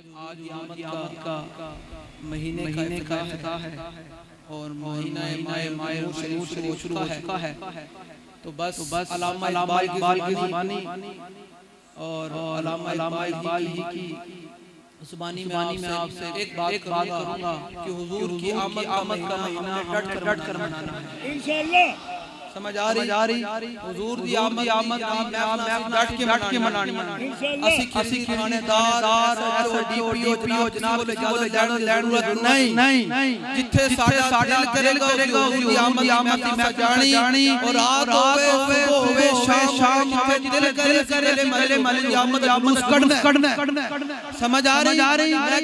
آج قیامت کا مہینے کا افتتاح ہے اور مہینہ ماہ نور شروع ہو چکا ہے. تو بس علامہ اقبال کی زبانی اور علامہ اقبال کی زبانی میں آپ سے ایک بات کروں گا کہ حضور کی آمد کا مہینہ ڈٹ کر منانا ہے انشاءاللہ. سمجھ آ رہی حضور دی آمد میں ڈٹ کے منانی اسی کسی کھانے دار ایسا ڈی پی او جناب لے ضرورت نہیں جتھے ساڈا دل کرے گا حضور دی آمد میں جانی اور رات ہوئے شام جتھے دل کرے میرے مل دی آمد کڈنا. سمجھ آ رہی میں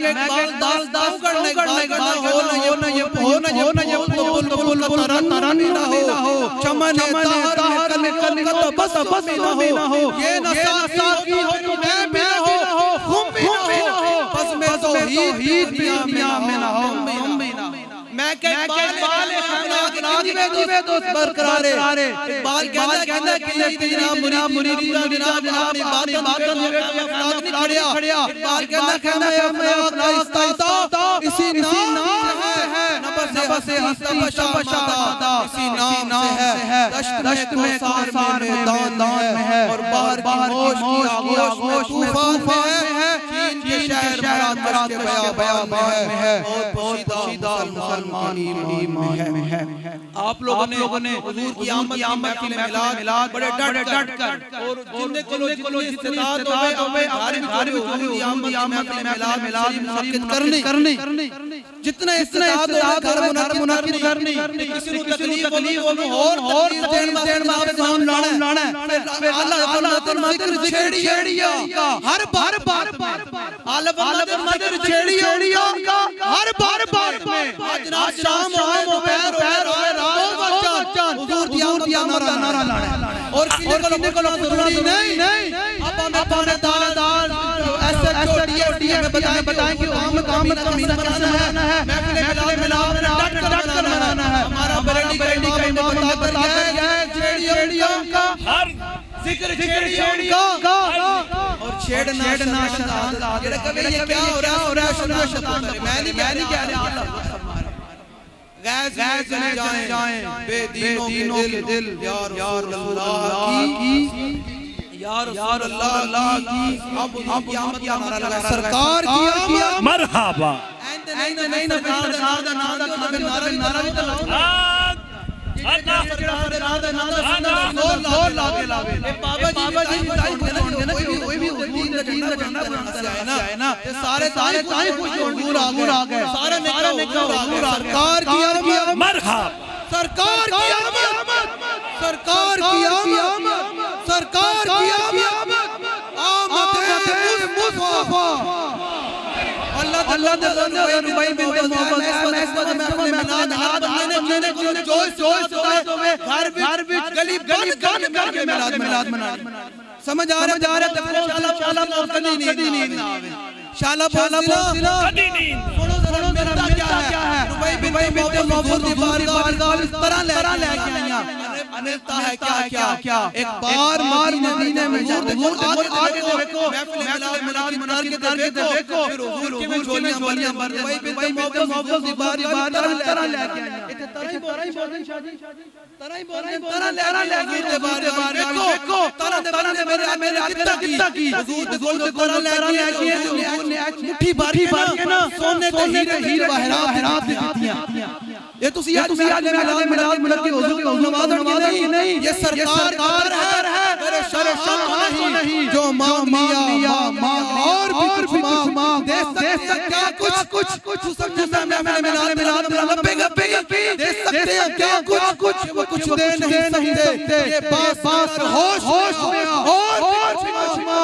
داس کرنے ہو نہ یہ بل ترن نہ ہو چمن تہر میں کل کا بس نہ ہو یہ نہ ساکی ہو تو میں بھی نہ ہو ہم بھی نہ ہو بس میں توحید میاں میں نہ ہو میں کہ اقبال جیوے دوست برقرار اقبال کہنا کہ تیرا مرید جناب اپنی باتن افلاق نہیں کھڑیا. اقبال کہنا ہے افلاق آئیتا اسی نام ہے نبس ہستا بشا اسی نام سے ہے دشت میں کوسار میں دان ہے اور باہر کی آغوش میں طوفان ہے چین کے شہر مراد کے بیابان میں ہے اور پوشیدہ مسلمان میں ہے. آپ لوگوں نے حضور کی آمد محفل میلاد بڑے ڈٹ کر اور جنہیں کلو استطاعت ہوئے گھر میں حضور کی آمد محفل میلاد منعقد کرنے جتنا استطاعت ہوئے گھر منعقد کرنے کسی کو تکلیف اور دین آپ سام لانا پھر اللہ ترما ذکر چھیڑیا ہر بار اللہ مدر چھیڑیا ہر بار میں جناب شام ہو پیر رات حضور دی آمد کا نعرہ لانا اور کنے کو ضروری نہیں اب ہمیں پانے دار ایسے ڈی میں بتائیں کہ آمد کا مہینہ کیسا ہے محفل میلاد ڈٹ کر منانا ہے. ہمارا بریلی کا امام بتا ہے چھیڑیا کا ہر ذکر چھیڑیا کا اور چھیڑنا شہادت یہ کبھی یہ کیا ہو رہا ہے شہادت میں نہیں کہہ رہا غیظ میں جائیں بے دینوں کے دل یا رسول اللہ کی اب قیامت کا نعرہ لگا سرکار کی آمد مرحبا نہیں نعرہ بھی تلاؤ زور لاگے بابا جی کوئی بھی حضور کا جنہ بننا ہے نا سارے خوش حضور آ گئے سارے نکا حضور سرکار کی آمد مرحبا سرکار کی آمد سرکار کی آمد سرکار کی آمد مصطفیٰ اللہ دے بندے ربائی بنتے محبت میں اس وقت محفل میلاد ہر بندے نے جنہیں جوش گھر بچ گلی کر کے میلاد منانے سمجھ آ رہا شالہ کدی نیند نہ آوے شالہ کدی نیند سنو میرا کیا ہے ربائی بنتے محبت دی بارگاہ اس طرح لے کے آئیاں انتا ہے کیا ایک بار مدینے میں حضور آگے دیکھو محفل میلاد کر کے دیکھو پھر حضور کی جولیاں بھر دے بھائی بنتے محبت دی بارگاہ طرح لے کے آئیاں طرح لے کے دیکھو طرح دے میرے کتا کی حضور دے قرآن لے کے مٹھی بار کے نا سونے کے ہیر وحرات دیتیاں یہ تو سیاد میلاد کی حضور کی نماز نہیں یہ سرکار ہے میرے شرف نہیں جو مانگیا اور بھی کچھ مانگ دے سکتے کچھ سمجھتا میلاد لپے دے سکتے ہیں کیا کچھ وہ کچھ دے نہیں سکتے یہ باس ہوش اور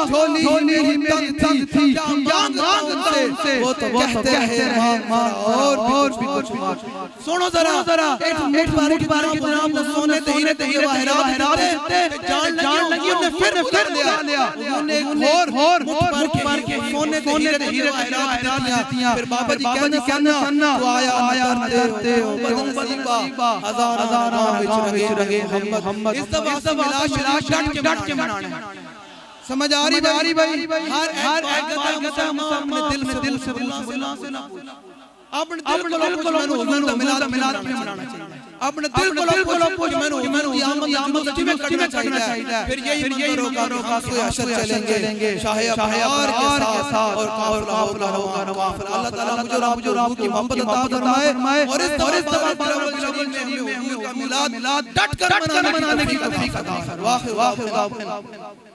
جھولی ہی تنگ تھی کیا مانگ سے وہ تو کہتے ہیں اور بھی کچھ مانگ. سنو ذرا ایک بار کی جناب سونے تہیرے وحرات دیتے جان لگی انہیں پھر لیا انہوں نے ایک اور مٹھ بار کے سونے تہیرے وحرات دیتیاں پھر بابا جی کہنا تو آیا کرتے ہو بدن نصیبہ ہزار وچ رگے محمد اس دفعہ ملاش ڈٹ کے منانے سمجھ آ رہی بھائی ہر ایک مسلمان اپنے دل سے اللہ سے نہ پوچھ اپنے دل کو حضور دا ملاد منانا چاہیے اپنے دل کو پوچھ میں قیامت میں کرنا چاہیے پھر یہی منظر ہوگا کہ حشر چلیں گے شاہ ابرار کے ساتھ اور قافلہ ہوگا نوافل اللہ تعالیٰ مجھے حضور کی محبت عطا فرمائے اور اس طرح میں حضور کا ملاد ڈٹ کر منانے کی توفیق عطا فرمائے واخر